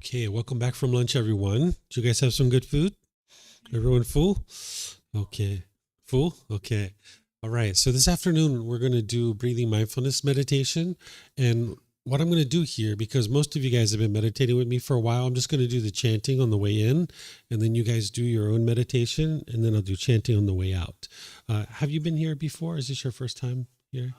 Okay, welcome back from lunch, everyone. Did you guys have some good food? Everyone full? Okay. Full? Okay. All right. So this afternoon, we're going to do breathing mindfulness meditation. And what I'm going to do here, because most of you guys have been meditating with me for a while, I'm just going to do the chanting on the way in, and then you guys do your own meditation, and then I'll do chanting on the way out. Have you been here before? Is this your first time here?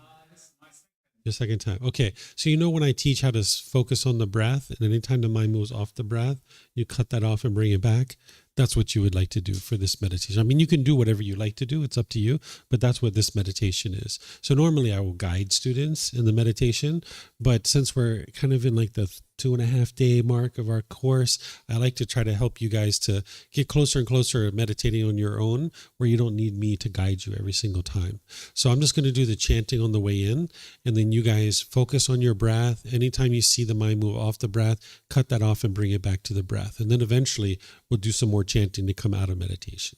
Your second time. Okay. So you know when I teach how to focus on the breath, and anytime the mind moves off the breath, you cut that off and bring it back. That's what you would like to do for this meditation. I mean, you can do whatever you like to do. It's up to you, but that's what this meditation is. So normally I will guide students in the meditation, but since we're kind of in like the 2.5 day mark of our course, I like to try to help you guys to get closer and closer meditating on your own, where you don't need me to guide you every single time. So I'm just going to do the chanting on the way in, and then you guys focus on your breath. Anytime you see the mind move off the breath, cut that off and bring it back to the breath. And then eventually we'll do some more chanting to come out of meditation.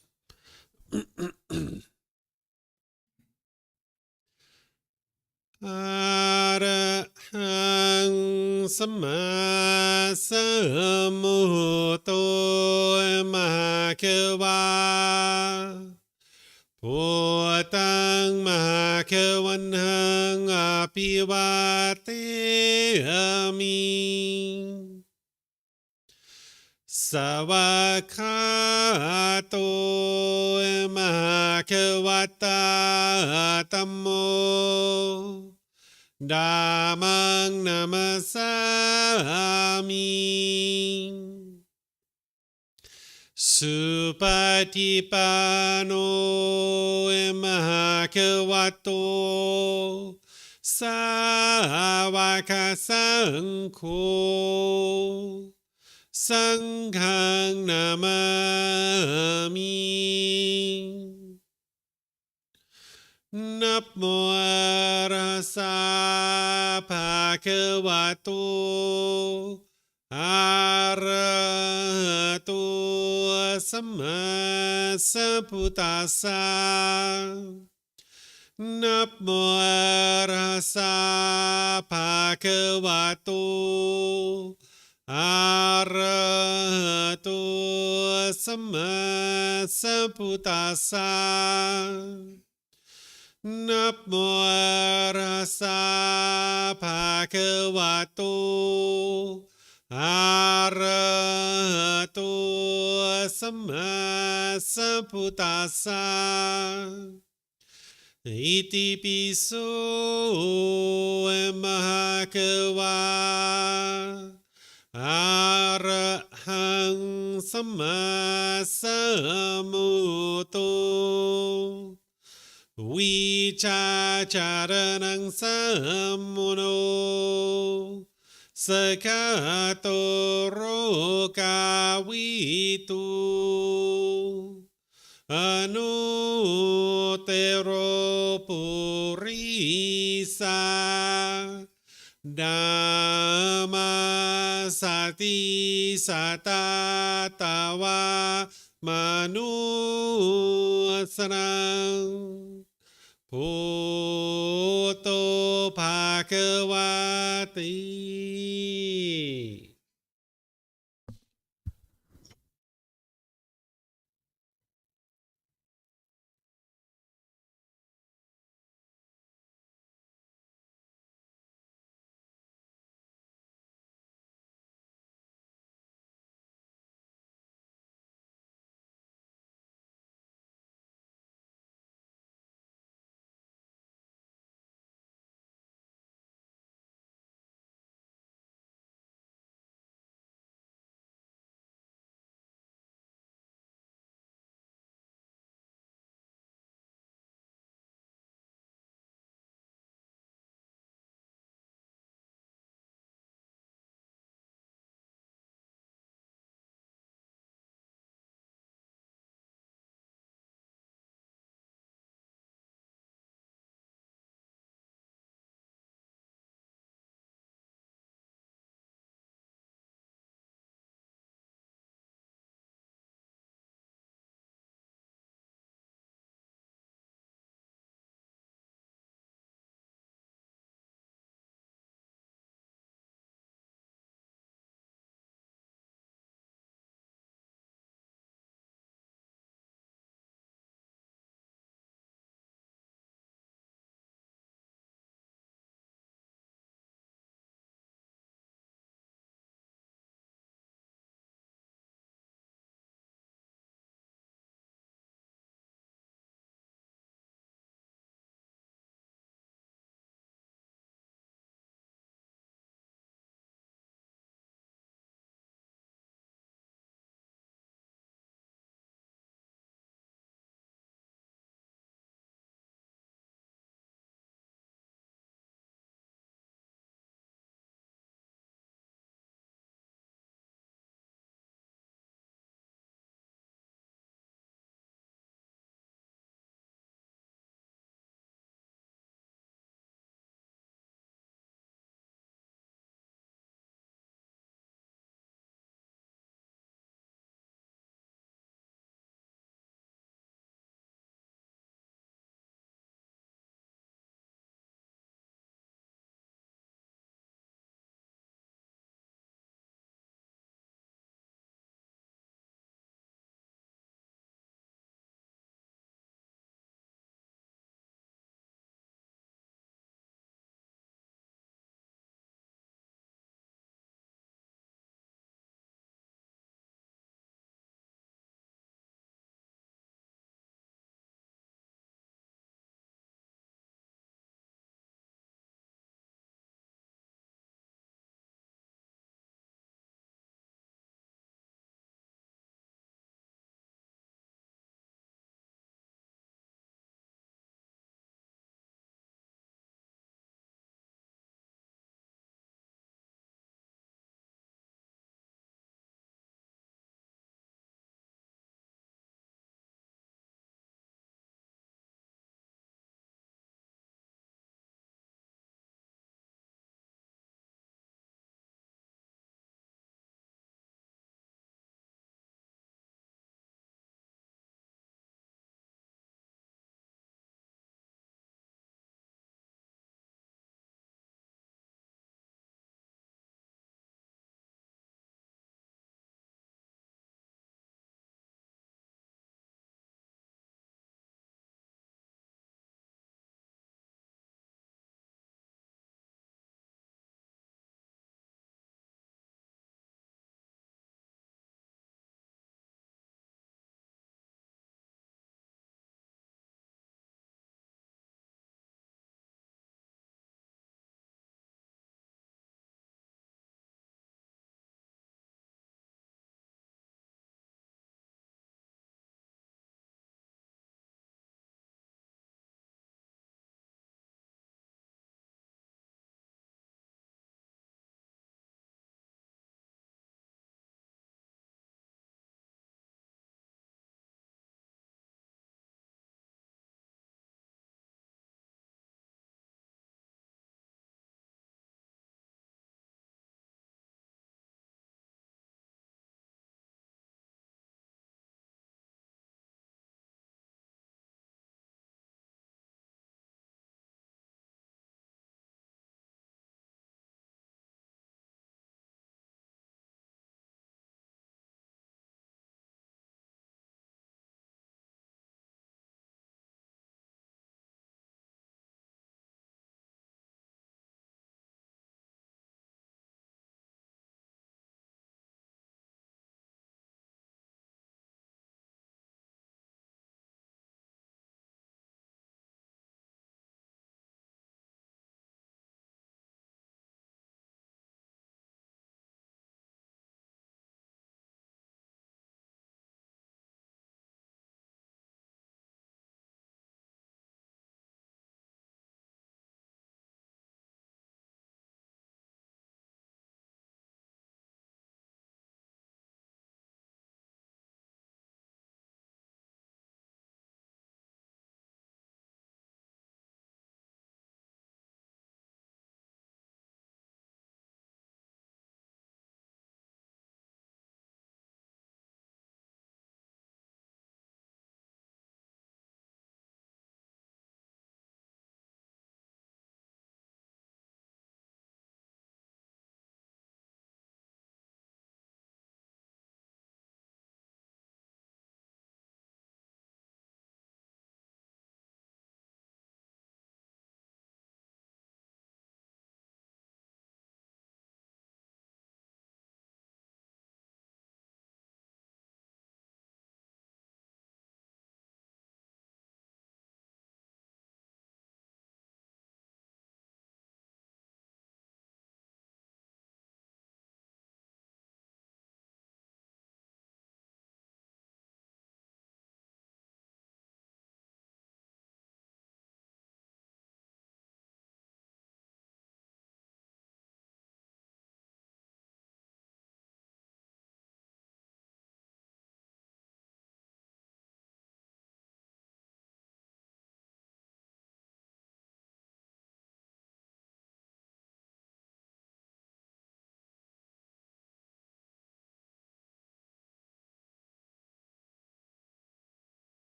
Arahang Samma Sambuddho Mahakeva Bhutang Mahakavanhang Apivateyami Savakato Mahakavata Tammo Dhammang Namasami Supatipano Mahakavato Savaka Sangho Sanghang Namami Namo Arhasa Bhagavato Arahato Samma Sambuddhassa Namo Arhasa Bhagavato Arahato Samma Sambuddhassa Namo Arhasa Bhagavato Arahato Samma Sambuddhassa Iti piso Mahakava Arahang Samma Sambuddho Vicacaranang Sammuno Sakato Rokavitu Anutero Purisa Dhamma Sati Satatawa Manusarang Bhutto Bhagavati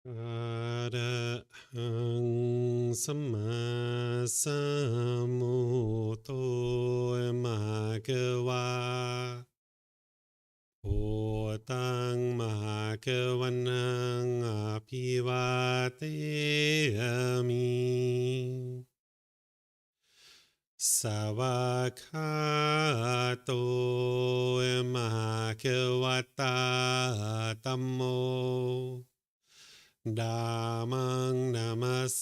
Arahang Samma Sambuddho Bhagava Bhutang Bhagavanang Abhivateyami Savakato Bhagavata Dhammo Dhammang Namasami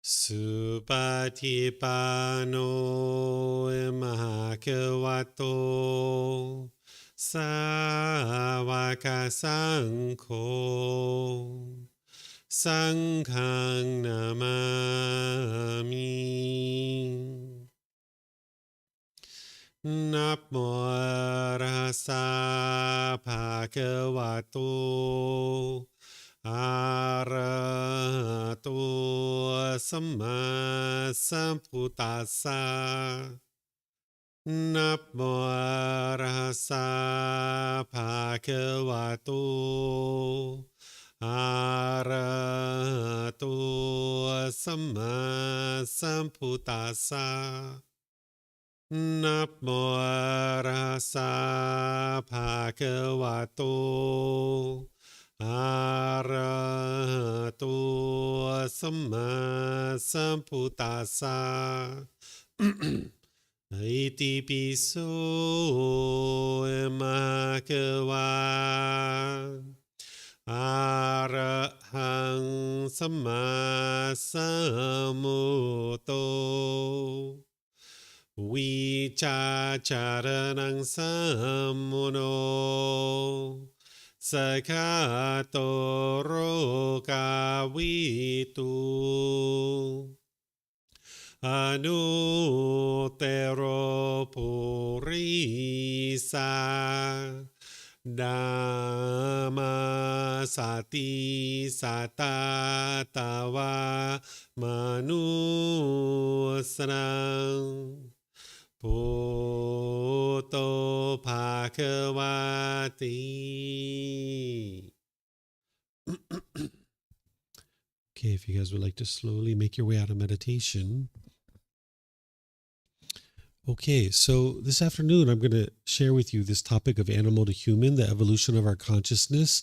Supatipano Bhagavato Savaka Sangho Sanghang Namami Namo Rasa Bhagavato Arahato Samma Sambuddhassa Namo Rasa Bhagavato Arahato Samma Sambuddhassa Namo Rasa Bhagavato Arahato Samma Sambuddhassa Iti piso Bhagava Arahang Samma Sambuddho Vicacaranang Sammuno Sakato Rokavitu Anutero Purisa Dhamma Sati Satatawa Manusang Bhutto Bhagavati. Okay, if you guys would like to slowly make your way out of meditation. Okay, so this afternoon I'm going to share with you this topic of animal to human, the evolution of our consciousness.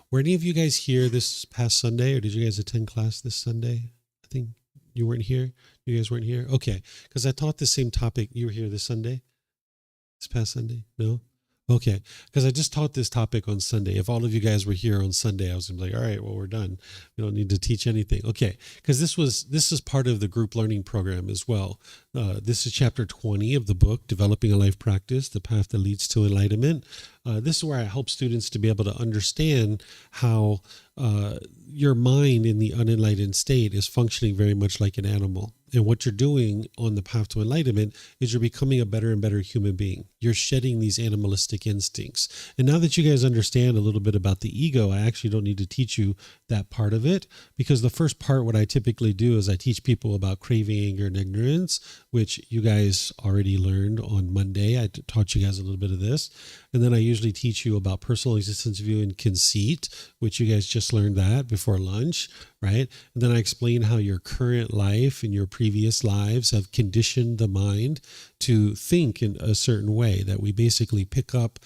Were any of you guys here this past Sunday, or did you guys attend class this Sunday? I think you weren't here. You guys weren't here? Okay, because I taught the same topic. You were here this Sunday? This past Sunday? No? Okay, because I just taught this topic on Sunday. If all of you guys were here on Sunday, I was going to be like, all right, well, we're done. We don't need to teach anything. Okay, because this is part of the group learning program as well. This is chapter 20 of the book, Developing a Life Practice, The Path That Leads to Enlightenment. This is where I help students to be able to understand how your mind in the unenlightened state is functioning very much like an animal. And what you're doing on the path to enlightenment is you're becoming a better and better human being. You're shedding these animalistic instincts. And now that you guys understand a little bit about the ego, I actually don't need to teach you that part of it, because the first part, what I typically do is I teach people about craving, anger, and ignorance, which you guys already learned on Monday. I taught you guys a little bit of this. And then I usually teach you about personal existence view and conceit, which you guys just learned that before lunch, right? And then I explain how your current life and your previous lives have conditioned the mind to think in a certain way, that we basically pick up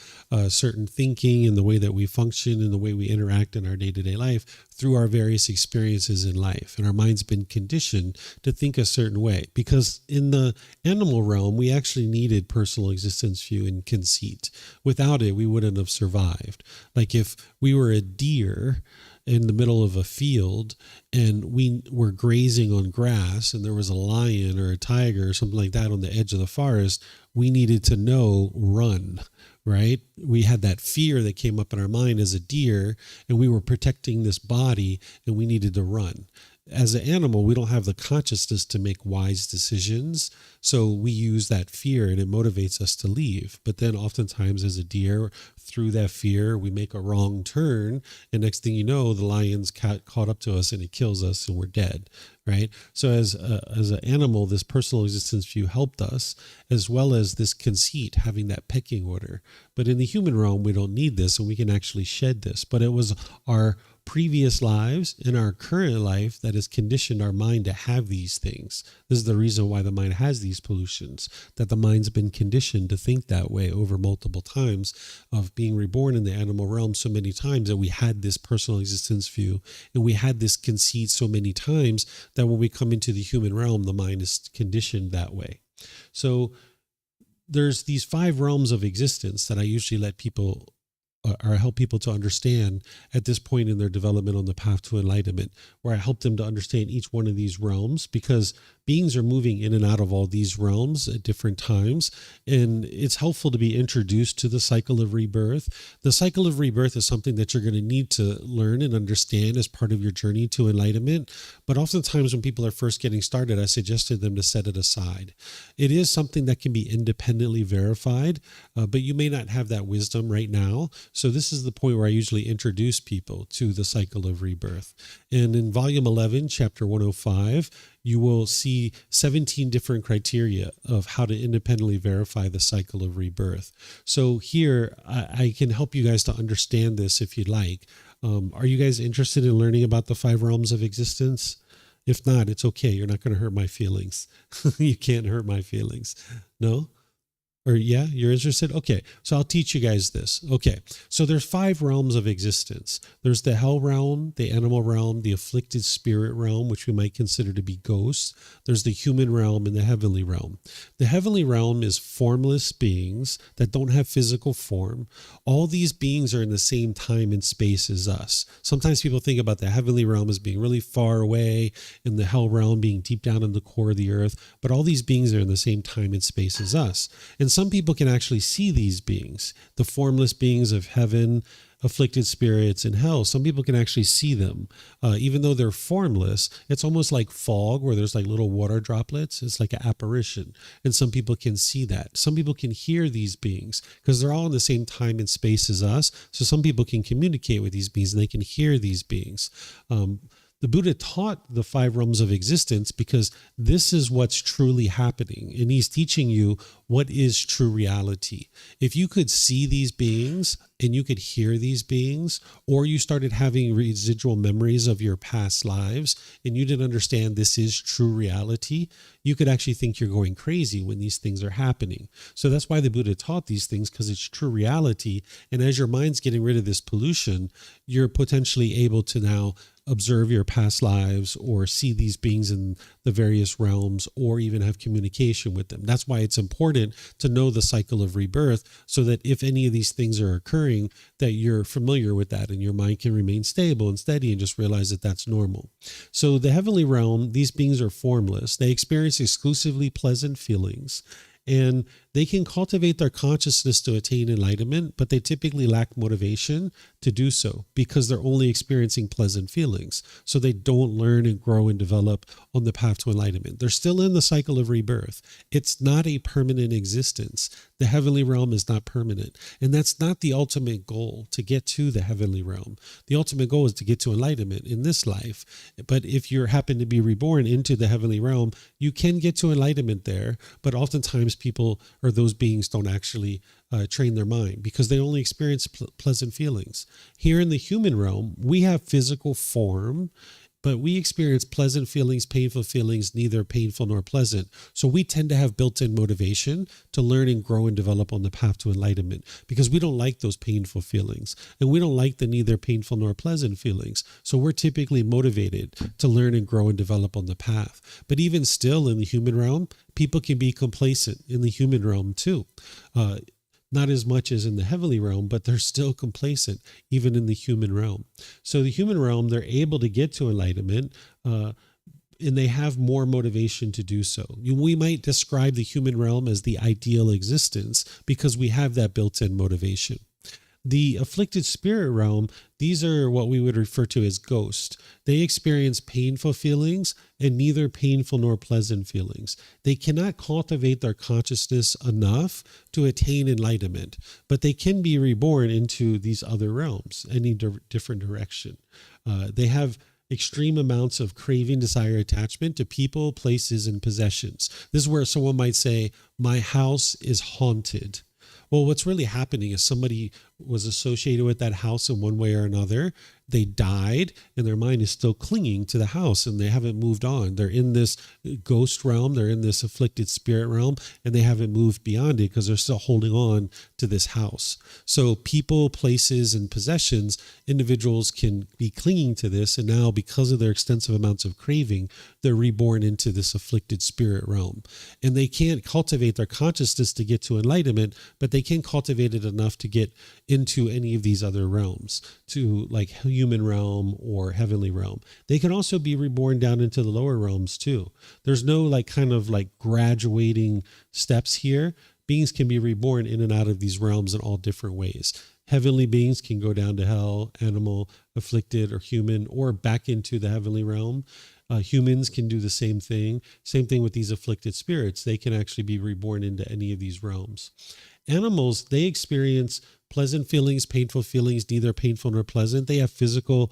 certain thinking in the way that we function and the way we interact in our day-to-day life through our various experiences in life. And our mind's been conditioned to think a certain way, because in the animal realm, we actually needed personal existence view and conceit. Without it, we wouldn't have survived. Like if we were a deer in the middle of a field and we were grazing on grass and there was a lion or a tiger or something like that on the edge of the forest, we needed to know, run, right? We had that fear that came up in our mind as a deer, and we were protecting this body and we needed to run. as an animal, we don't have the consciousness to make wise decisions. So we use that fear and it motivates us to leave. But then oftentimes as a deer, through that fear, we make a wrong turn. And next thing you know, the lion's caught up to us and it kills us and we're dead, right? So as an animal, this personal existence view helped us, as well as this conceit, having that pecking order. But in the human realm, we don't need this and we can actually shed this. But it was our previous lives and our current life that has conditioned our mind to have these things. This is the reason why the mind has these pollutions, that the mind's been conditioned to think that way over multiple times of being reborn in the animal realm so many times that we had this personal existence view and we had this conceit so many times that when we come into the human realm, the mind is conditioned that way. So there's these 5 realms of existence that I usually let people or help people to understand at this point in their development on the path to enlightenment, where I help them to understand each one of these realms, because beings are moving in and out of all these realms at different times. And it's helpful to be introduced to the cycle of rebirth. The cycle of rebirth is something that you're going to need to learn and understand as part of your journey to enlightenment. But oftentimes when people are first getting started, I suggested them to set it aside. It is something that can be independently verified, but you may not have that wisdom right now. So this is the point where I usually introduce people to the cycle of rebirth. And in volume 11, chapter 105, you will see 17 different criteria of how to independently verify the cycle of rebirth. So here, I can help you guys to understand this if you'd like. Are you guys interested in learning about the 5 realms of existence? If not, it's okay. You're not going to hurt my feelings. You can't hurt my feelings. No? Or yeah, you're interested? Okay, so I'll teach you guys this. Okay, so there's 5 realms of existence. There's the hell realm, the animal realm, the afflicted spirit realm, which we might consider to be ghosts. There's the human realm and the heavenly realm. The heavenly realm is formless beings that don't have physical form. All these beings are in the same time and space as us. Sometimes people think about the heavenly realm as being really far away and the hell realm being deep down in the core of the earth, but all these beings are in the same time and space as us. And some people can actually see these beings, the formless beings of heaven, afflicted spirits, and hell. Some people can actually see them. Even though they're formless, it's almost like fog where there's like little water droplets. It's like an apparition. And some people can see that. Some people can hear these beings because they're all in the same time and space as us. So some people can communicate with these beings and they can hear these beings. The Buddha taught the 5 realms of existence because this is what's truly happening. And he's teaching you what is true reality. If you could see these beings and you could hear these beings, or you started having residual memories of your past lives and you didn't understand this is true reality, you could actually think you're going crazy when these things are happening. So that's why the Buddha taught these things, because it's true reality. And as your mind's getting rid of this pollution, you're potentially able to now observe your past lives or see these beings in the various realms or even have communication with them. That's why it's important to know the cycle of rebirth, so that if any of these things are occurring, that you're familiar with that and your mind can remain stable and steady and just realize that that's normal. So the heavenly realm, these beings are formless. They experience exclusively pleasant feelings. And they can cultivate their consciousness to attain enlightenment, but they typically lack motivation to do so because they're only experiencing pleasant feelings. So they don't learn and grow and develop on the path to enlightenment. They're still in the cycle of rebirth. It's not a permanent existence. The heavenly realm is not permanent. And that's not the ultimate goal, to get to the heavenly realm. The ultimate goal is to get to enlightenment in this life. But if you happen to be reborn into the heavenly realm, you can get to enlightenment there. But oftentimes people or those beings don't actually train their mind because they only experience pleasant feelings. Here in the human realm, we have physical form, but we experience pleasant feelings, painful feelings, neither painful nor pleasant. So we tend to have built-in motivation to learn and grow and develop on the path to enlightenment because we don't like those painful feelings and we don't like the neither painful nor pleasant feelings. So we're typically motivated to learn and grow and develop on the path. But even still in the human realm, people can be complacent in the human realm too. Not as much as in the heavenly realm, but they're still complacent even in the human realm. So the human realm, they're able to get to enlightenment and they have more motivation to do so. We might describe the human realm as the ideal existence because we have that built-in motivation. The afflicted spirit realm, these are what we would refer to as ghosts. They experience painful feelings and neither painful nor pleasant feelings. They cannot cultivate their consciousness enough to attain enlightenment, but they can be reborn into these other realms, any different direction. They have extreme amounts of craving, desire, attachment to people, places, and possessions. This is where someone might say, my house is haunted. Well, what's really happening is somebody was associated with that house in one way or another. They died and their mind is still clinging to the house and they haven't moved on. They're in this ghost realm. They're in this afflicted spirit realm and they haven't moved beyond it because they're still holding on to this house. So people, places, and possessions, individuals can be clinging to this. And now because of their extensive amounts of craving, they're reborn into this afflicted spirit realm. And they can't cultivate their consciousness to get to enlightenment, but they can cultivate it enough to get into any of these other realms, to like human realm or heavenly realm. They can also be reborn down into the lower realms too. There's no like kind of like graduating steps here. Beings can be reborn in and out of these realms in all different ways. Heavenly beings can go down to hell, animal, afflicted, or human, or back into the heavenly realm. Humans can do the same thing. Same thing with these afflicted spirits. They can actually be reborn into any of these realms. Animals, they experience pleasant feelings, painful feelings, neither painful nor pleasant. They have physical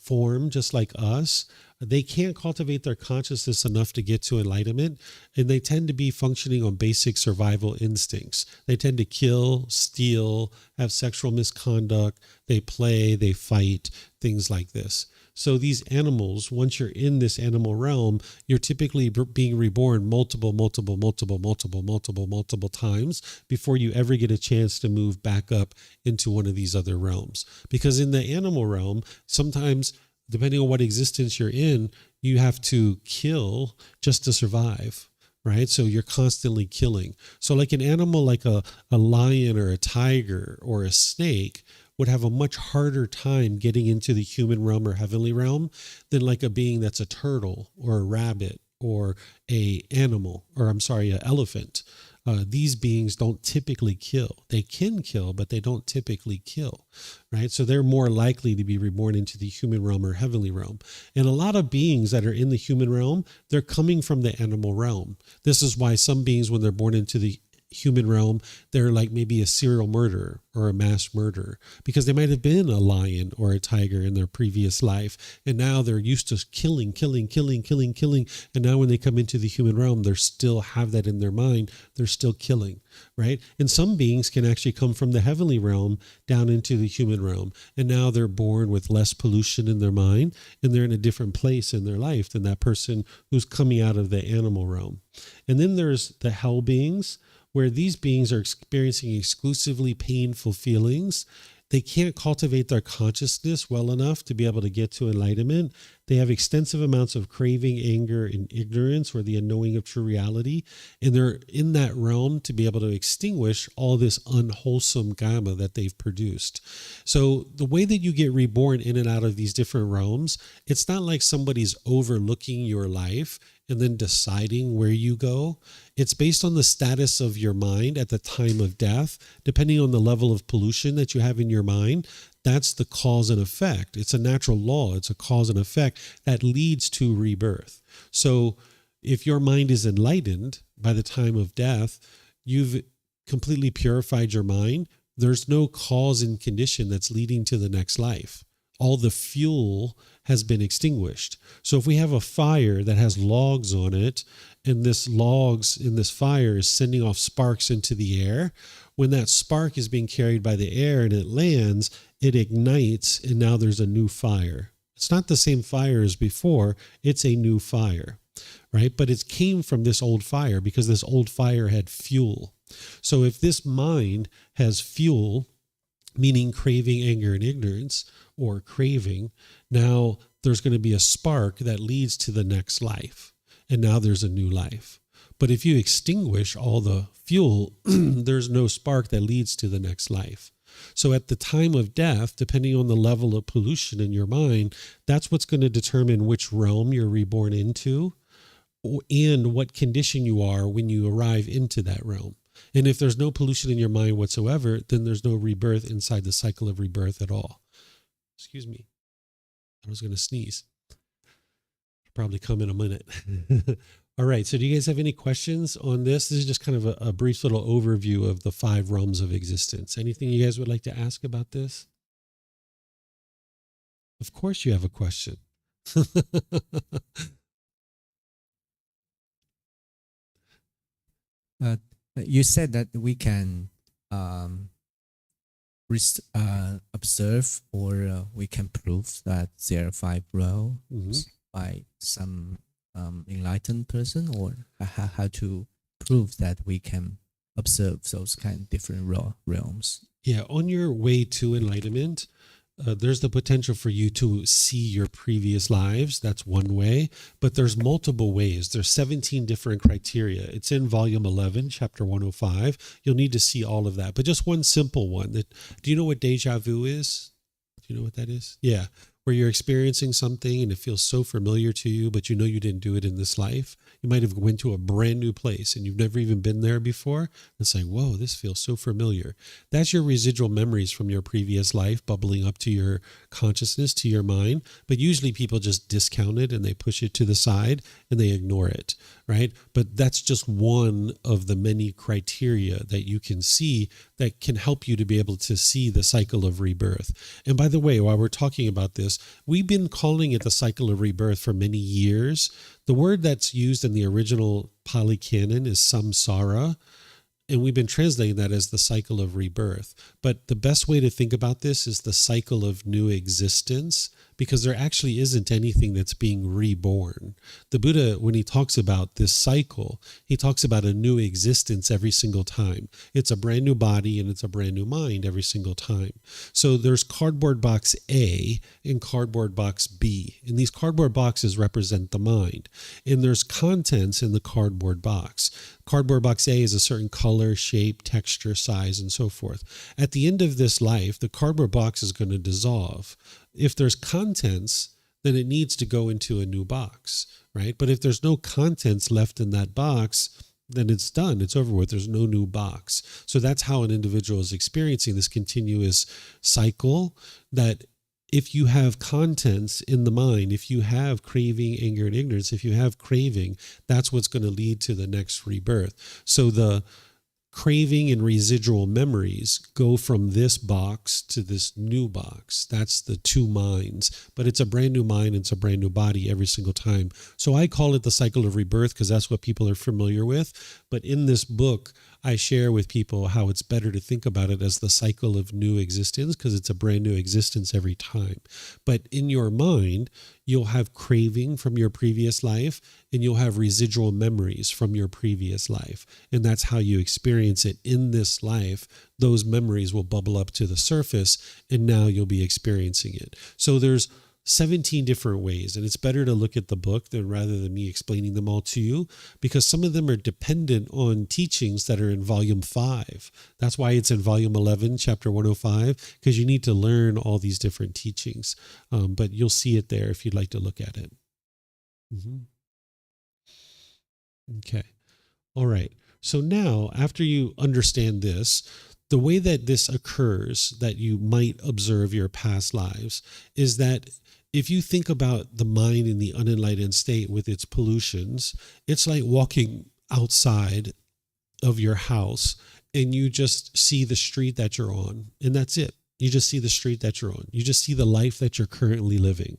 form just like us. They can't cultivate their consciousness enough to get to enlightenment, and they tend to be functioning on basic survival instincts. They tend to kill, steal, have sexual misconduct, they play, they fight, things like this. So these animals, once you're in this animal realm, you're typically being reborn multiple times before you ever get a chance to move back up into one of these other realms. Because in the animal realm, sometimes, depending on what existence you're in, you have to kill just to survive, right? So you're constantly killing. So like an animal like a lion or a tiger or a snake would have a much harder time getting into the human realm or heavenly realm than like a being that's a turtle or a rabbit or an elephant. These beings don't typically kill. They can kill, but they don't typically kill, right? So they're more likely to be reborn into the human realm or heavenly realm. And a lot of beings that are in the human realm, they're coming from the animal realm. This is why some beings, when they're born into the human realm, they're like maybe a serial murderer or a mass murderer because they might have been a lion or a tiger in their previous life. And now they're used to killing. And now when they come into the human realm, they still have that in their mind. They're still killing, right? And some beings can actually come from the heavenly realm down into the human realm. And now they're born with less pollution in their mind and they're in a different place in their life than that person who's coming out of the animal realm. And then there's the hell beings, where these beings are experiencing exclusively painful feelings. They can't cultivate their consciousness well enough to be able to get to enlightenment. They have extensive amounts of craving, anger, and ignorance, or the unknowing of true reality. And they're in that realm to be able to extinguish all this unwholesome karma that they've produced. So the way that you get reborn in and out of these different realms, it's not like somebody's overlooking your life and then deciding where you go. It's based on the status of your mind at the time of death. Depending on the level of pollution that you have in your mind, that's the cause and effect. It's a natural law. It's a cause and effect that leads to rebirth. So if your mind is enlightened by the time of death, you've completely purified your mind. There's no cause and condition that's leading to the next life. All the fuel has been extinguished. So if we have a fire that has logs on it, and this logs in this fire is sending off sparks into the air, when that spark is being carried by the air and it lands, it ignites, and now there's a new fire. It's not the same fire as before, it's a new fire, right? But it came from this old fire because this old fire had fuel. So if this mind has fuel, meaning craving, anger, and ignorance, or craving, now there's going to be a spark that leads to the next life. And now there's a new life. But if you extinguish all the fuel, there's no spark that leads to the next life. So at the time of death, depending on the level of pollution in your mind, that's what's going to determine which realm you're reborn into and what condition you are when you arrive into that realm. And if there's no pollution in your mind whatsoever, then there's no rebirth inside the cycle of rebirth at all. Excuse me. I was going to sneeze. Probably come in a minute. All right. So do you guys have any questions on this? This is just kind of a brief little overview of the 5 realms of existence. Anything you guys would like to ask about this? Of course you have a question. You said that we can observe or we can prove that there are 5 realms by some enlightened person, or how to prove that we can observe those kind of different realms. Yeah, on your way to enlightenment, there's the potential for you to see your previous lives. That's one way, but there's multiple ways. There's 17 different criteria. It's in volume 11, chapter 105. You'll need to see all of that, but just one simple one. Do you know what deja vu is? Do you know what that is? Yeah. Where you're experiencing something and it feels so familiar to you, but you know you didn't do it in this life. You might have went to a brand new place and you've never even been there before. It's like, whoa, this feels so familiar. That's your residual memories from your previous life bubbling up to your consciousness, to your mind. But usually people just discount it and they push it to the side and they ignore it, right? But that's just one of the many criteria that you can see that can help you to be able to see the cycle of rebirth. And by the way, while we're talking about this, we've been calling it the cycle of rebirth for many years. The word that's used in the original Pali Canon is samsara, and we've been translating that as the cycle of rebirth. But the best way to think about this is the cycle of new existence, because there actually isn't anything that's being reborn. The Buddha, when he talks about this cycle, he talks about a new existence every single time. It's a brand new body and it's a brand new mind every single time. So there's cardboard box A and cardboard box B, and these cardboard boxes represent the mind. And there's contents in the cardboard box. Cardboard box A is a certain color, shape, texture, size, and so forth. At the end of this life, the cardboard box is going to dissolve. If there's contents, then it needs to go into a new box, right? But if there's no contents left in that box, then it's done. It's over with. There's no new box. So that's how an individual is experiencing this continuous cycle, that if you have contents in the mind, if you have craving, anger, and ignorance, if you have craving, that's what's going to lead to the next rebirth. So the craving and residual memories go from this box to this new box. That's the 2 minds, but it's a brand new mind. It's a brand new body every single time. So I call it the cycle of rebirth because that's what people are familiar with. But in this book, I share with people how it's better to think about it as the cycle of new existence, because it's a brand new existence every time. But in your mind, you'll have craving from your previous life and you'll have residual memories from your previous life. And that's how you experience it in this life. Those memories will bubble up to the surface and now you'll be experiencing it. So there's 17 different ways, and it's better to look at the book rather than me explaining them all to you, because some of them are dependent on teachings that are in volume 5. That's why it's in volume 11, chapter 105, because you need to learn all these different teachings. But you'll see it there if you'd like to look at it. Okay. All right. So now, after you understand this, the way that this occurs, that you might observe your past lives, is that if you think about the mind in the unenlightened state with its pollutions, it's like walking outside of your house and you just see the street that you're on, and that's it. You just see the street that you're on. You just see the life that you're currently living.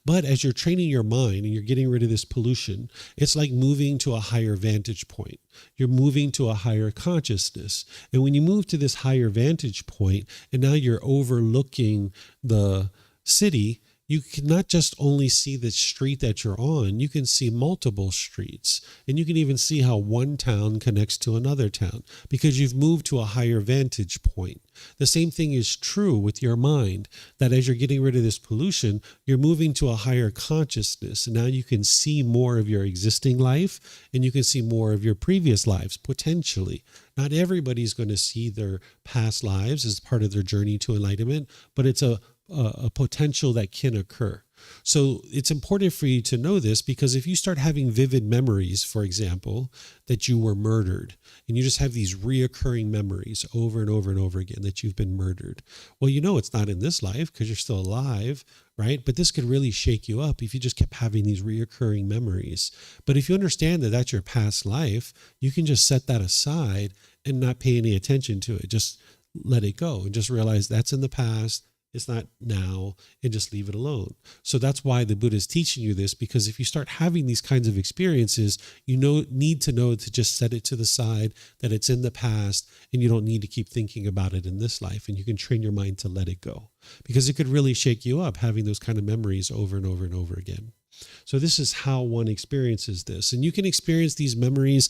But as you're training your mind and you're getting rid of this pollution, it's like moving to a higher vantage point. You're moving to a higher consciousness. And when you move to this higher vantage point, and now you're overlooking the city, you can not just only see the street that you're on, you can see multiple streets. And you can even see how one town connects to another town because you've moved to a higher vantage point. The same thing is true with your mind, that as you're getting rid of this pollution, you're moving to a higher consciousness. And now you can see more of your existing life and you can see more of your previous lives, potentially. Not everybody's going to see their past lives as part of their journey to enlightenment, but it's a potential that can occur. So it's important for you to know this, because if you start having vivid memories, for example, that you were murdered, and you just have these reoccurring memories over and over and over again that you've been murdered, well, you know it's not in this life because you're still alive, right? But this could really shake you up if you just kept having these reoccurring memories. But if you understand that that's your past life, you can just set that aside and not pay any attention to it. Just let it go and just realize that's in the past. It's not now, and just leave it alone. So that's why the Buddha is teaching you this, because if you start having these kinds of experiences, you need to know to just set it to the side, that it's in the past, and you don't need to keep thinking about it in this life, and you can train your mind to let it go, because it could really shake you up having those kind of memories over and over and over again. So this is how one experiences this. And you can experience these memories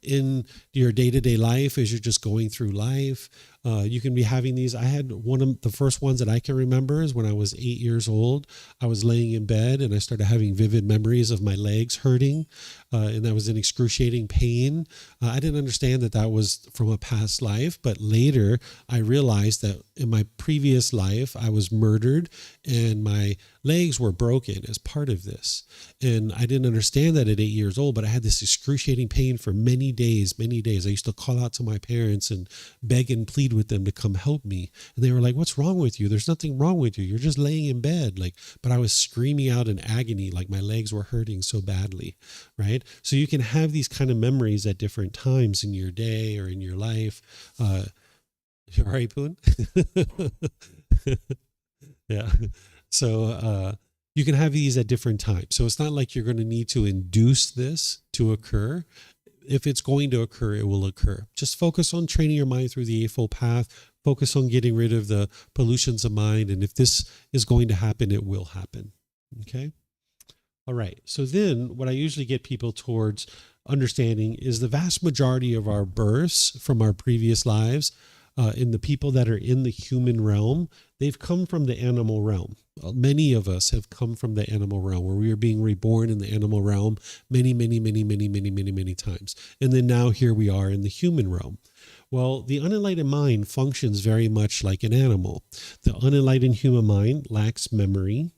in your day-to-day life as you're just going through life. You can be having these. I had one of the first ones that I can remember is when I was 8 years old. I was laying in bed and I started having vivid memories of my legs hurting, and I was in excruciating pain. I didn't understand that that was from a past life, but later I realized that in my previous life I was murdered and my legs were broken as part of this. And I didn't understand that at 8 years old, but I had this excruciating pain for many days, many days. I used to call out to my parents and beg and plead with them to come help me. And they were like, "What's wrong with you? There's nothing wrong with you. You're just laying in bed." But I was screaming out in agony, like my legs were hurting so badly, right? So you can have these kind of memories at different times in your day or in your life. You all right, Poon? Yeah. So you can have these at different times. So it's not like you're going to need to induce this to occur. If it's going to occur, it will occur. Just focus on training your mind through the Eightfold Path. Focus on getting rid of the pollutions of mind. And if this is going to happen, it will happen. Okay? All right. So then what I usually get people towards understanding is the vast majority of our births from our previous lives, in the people that are in the human realm, they've come from the animal realm. Many of us have come from the animal realm, where we are being reborn in the animal realm many, many, many, many, many, many, many times. And then now here we are in the human realm. Well, the unenlightened mind functions very much like an animal. The unenlightened human mind lacks memory.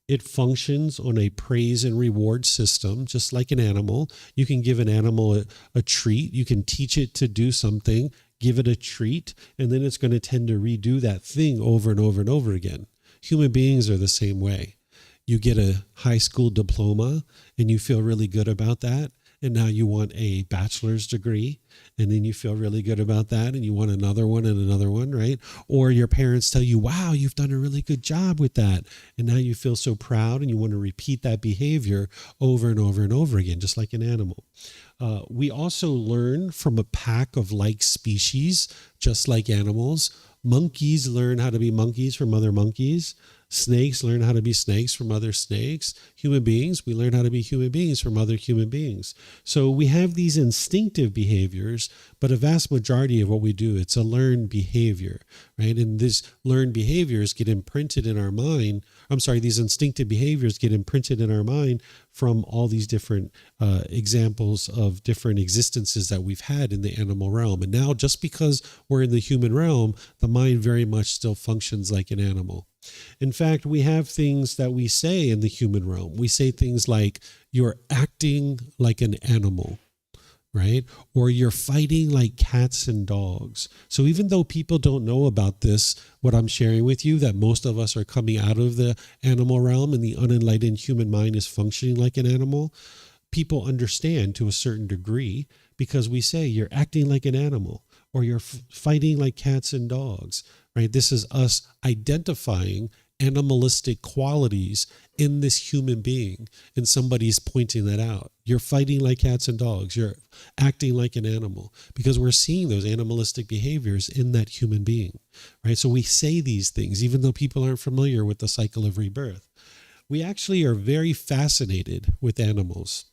It functions on a praise and reward system, just like an animal. You can give an animal a treat. You can teach it to do something, give it a treat, and then it's going to tend to redo that thing over and over and over again. Human beings are the same way. You get a high school diploma and you feel really good about that. And now you want a bachelor's degree, and then you feel really good about that, and you want another one and another one, right? Or your parents tell you, "Wow, you've done a really good job with that." And now you feel so proud and you want to repeat that behavior over and over and over again, just like an animal. We also learn from a pack of like species, just like animals. Monkeys learn how to be monkeys from other monkeys. Snakes learn how to be snakes from other snakes. Human beings, we learn how to be human beings from other human beings. So we have these instinctive behaviors, but a vast majority of what we do, it's a learned behavior, right? And these learned behaviors get imprinted in our mind. These instinctive behaviors get imprinted in our mind from all these different examples of different existences that we've had in the animal realm. And now, just because we're in the human realm, the mind very much still functions like an animal. In fact, we have things that we say in the human realm. We say things like, "You're acting like an animal," right? Or "You're fighting like cats and dogs." So even though people don't know about this, what I'm sharing with you, that most of us are coming out of the animal realm and the unenlightened human mind is functioning like an animal, people understand to a certain degree, because we say, "You're acting like an animal," or "You're fighting like cats and dogs," right? This is us identifying animalistic qualities in this human being, and somebody's pointing that out. "You're fighting like cats and dogs. You're acting like an animal," because we're seeing those animalistic behaviors in that human being, right? So we say these things, even though people aren't familiar with the cycle of rebirth. We actually are very fascinated with animals.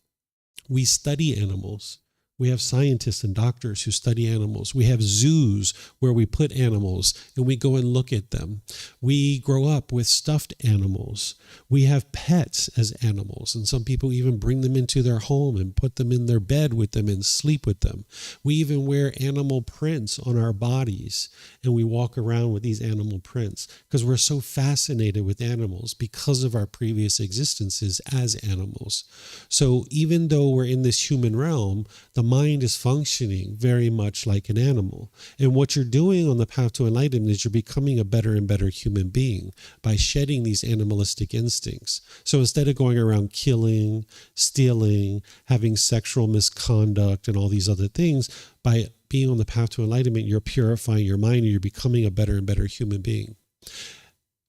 We study animals. We have scientists and doctors who study animals. We have zoos where we put animals and we go and look at them. We grow up with stuffed animals. We have pets as animals, and some people even bring them into their home and put them in their bed with them and sleep with them. We even wear animal prints on our bodies, and we walk around with these animal prints because we're so fascinated with animals because of our previous existences as animals. So even though we're in this human realm, the mind is functioning very much like an animal. And what you're doing on the path to enlightenment is you're becoming a better and better human being by shedding these animalistic instincts. So instead of going around killing, stealing, having sexual misconduct, and all these other things, by being on the path to enlightenment, you're purifying your mind and you're becoming a better and better human being.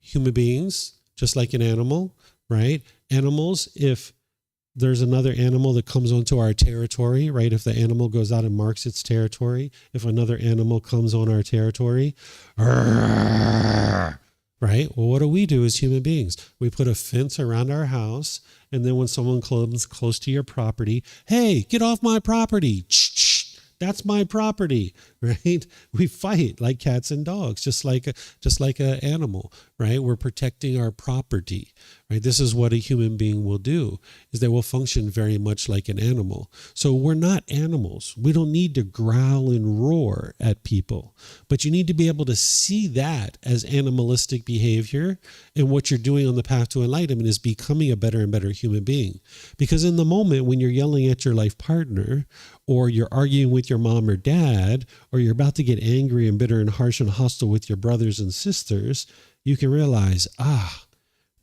Human beings, just like an animal, right? Animals, if there's another animal that comes onto our territory, right? If the animal goes out and marks its territory, if another animal comes on our territory, right? Well, what do we do as human beings? We put a fence around our house, and then when someone comes close to your property, hey, get off my property. That's my property, right? We fight like cats and dogs, just like an animal, right? We're protecting our property, right? This is what a human being will do, is they will function very much like an animal. So we're not animals. We don't need to growl and roar at people, but you need to be able to see that as animalistic behavior. And what you're doing on the path to enlightenment is becoming a better and better human being. Because in the moment when you're yelling at your life partner, or you're arguing with your mom or dad, or you're about to get angry and bitter and harsh and hostile with your brothers and sisters, you can realize,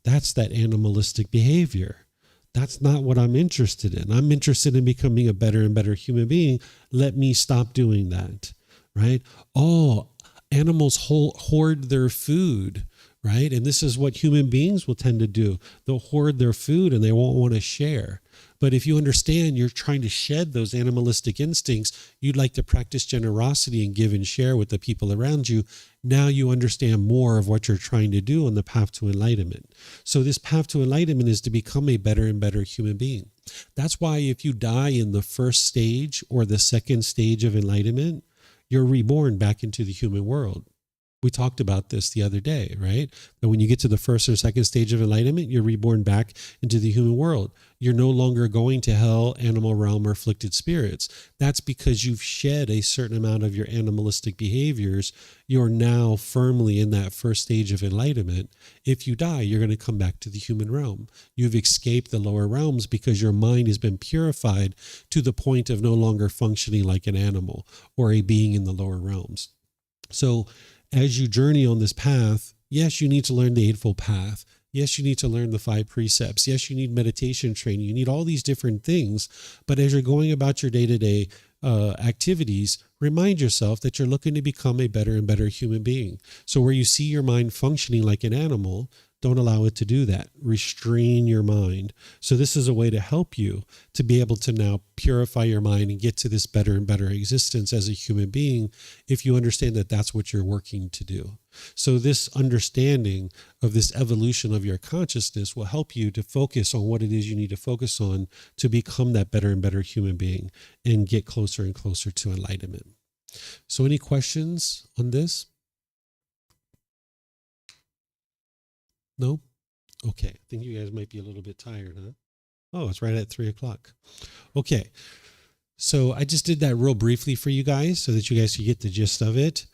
that's that animalistic behavior. That's not what I'm interested in. I'm interested in becoming a better and better human being. Let me stop doing that, right? Oh, animals hoard their food, right? And this is what human beings will tend to do. They'll hoard their food and they won't want to share. But if you understand you're trying to shed those animalistic instincts, you'd like to practice generosity and give and share with the people around you. Now you understand more of what you're trying to do on the path to enlightenment. So this path to enlightenment is to become a better and better human being. That's why if you die in the first stage or the second stage of enlightenment, you're reborn back into the human world. We talked about this the other day, right? That when you get to the first or second stage of enlightenment, you're reborn back into the human world. You're no longer going to hell, animal realm, or afflicted spirits. That's because you've shed a certain amount of your animalistic behaviors. You're now firmly in that first stage of enlightenment. If you die, you're going to come back to the human realm. You've escaped the lower realms because your mind has been purified to the point of no longer functioning like an animal or a being in the lower realms. So, as you journey on this path, yes, you need to learn the Eightfold Path. Yes, you need to learn the 5 precepts. Yes, you need meditation training. You need all these different things. But as you're going about your day-to-day activities, remind yourself that you're looking to become a better and better human being. So where you see your mind functioning like an animal, don't allow it to do that. Restrain your mind. So this is a way to help you to be able to now purify your mind and get to this better and better existence as a human being if you understand that that's what you're working to do. So this understanding of this evolution of your consciousness will help you to focus on what it is you need to focus on to become that better and better human being and get closer and closer to enlightenment. So any questions on this? No? Okay. I think you guys might be a little bit tired, huh? Oh, it's right at 3:00. Okay. So I just did that real briefly for you guys so that you guys could get the gist of it.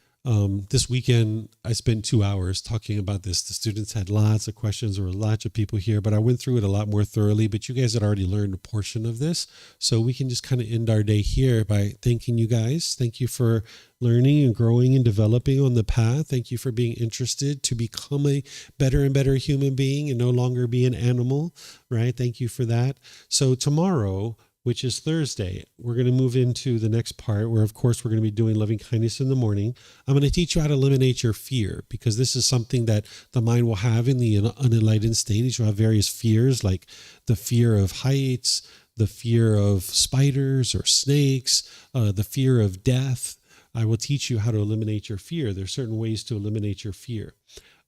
This weekend, I spent 2 hours talking about this. The students had lots of questions. There were lots of people here, but I went through it a lot more thoroughly. But you guys had already learned a portion of this. So we can just kind of end our day here by thanking you guys. Thank you for learning and growing and developing on the path. Thank you for being interested to become a better and better human being and no longer be an animal, right? Thank you for that. So tomorrow, which is Thursday, we're going to move into the next part where, of course, we're going to be doing loving kindness in the morning. I'm going to teach you how to eliminate your fear because this is something that the mind will have in the unenlightened state. You'll have various fears like the fear of heights, the fear of spiders or snakes, the fear of death. I will teach you how to eliminate your fear. There are certain ways to eliminate your fear.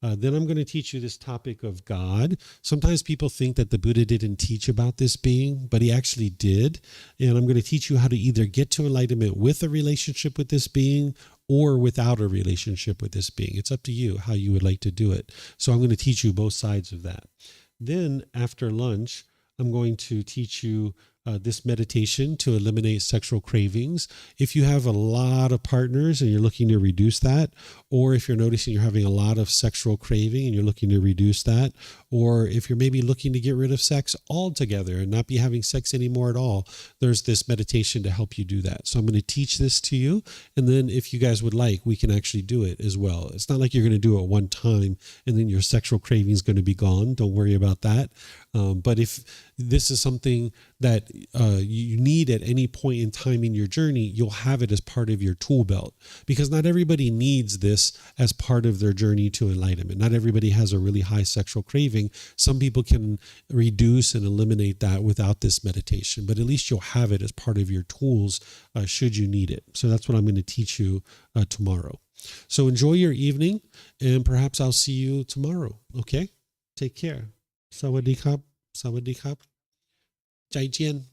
Then I'm going to teach you this topic of God. Sometimes people think that the Buddha didn't teach about this being, but he actually did. And I'm going to teach you how to either get to enlightenment with a relationship with this being or without a relationship with this being. It's up to you how you would like to do it. So I'm going to teach you both sides of that. Then after lunch, I'm going to teach you this meditation to eliminate sexual cravings. If you have a lot of partners and you're looking to reduce that, or if you're noticing you're having a lot of sexual craving and you're looking to reduce that, or if you're maybe looking to get rid of sex altogether and not be having sex anymore at all, there's this meditation to help you do that. So I'm going to teach this to you. And then if you guys would like, we can actually do it as well. It's not like you're going to do it one time and then your sexual craving is going to be gone. Don't worry about that. But if this is something that you need at any point in time in your journey, you'll have it as part of your tool belt, because not everybody needs this as part of their journey to enlightenment. Not everybody has a really high sexual craving. Some people can reduce and eliminate that without this meditation, but at least you'll have it as part of your tools should you need it. So that's what I'm going to teach you tomorrow. So enjoy your evening, and perhaps I'll see you tomorrow. Okay? Take care. Sawadee krap. Sawadee krap. 再见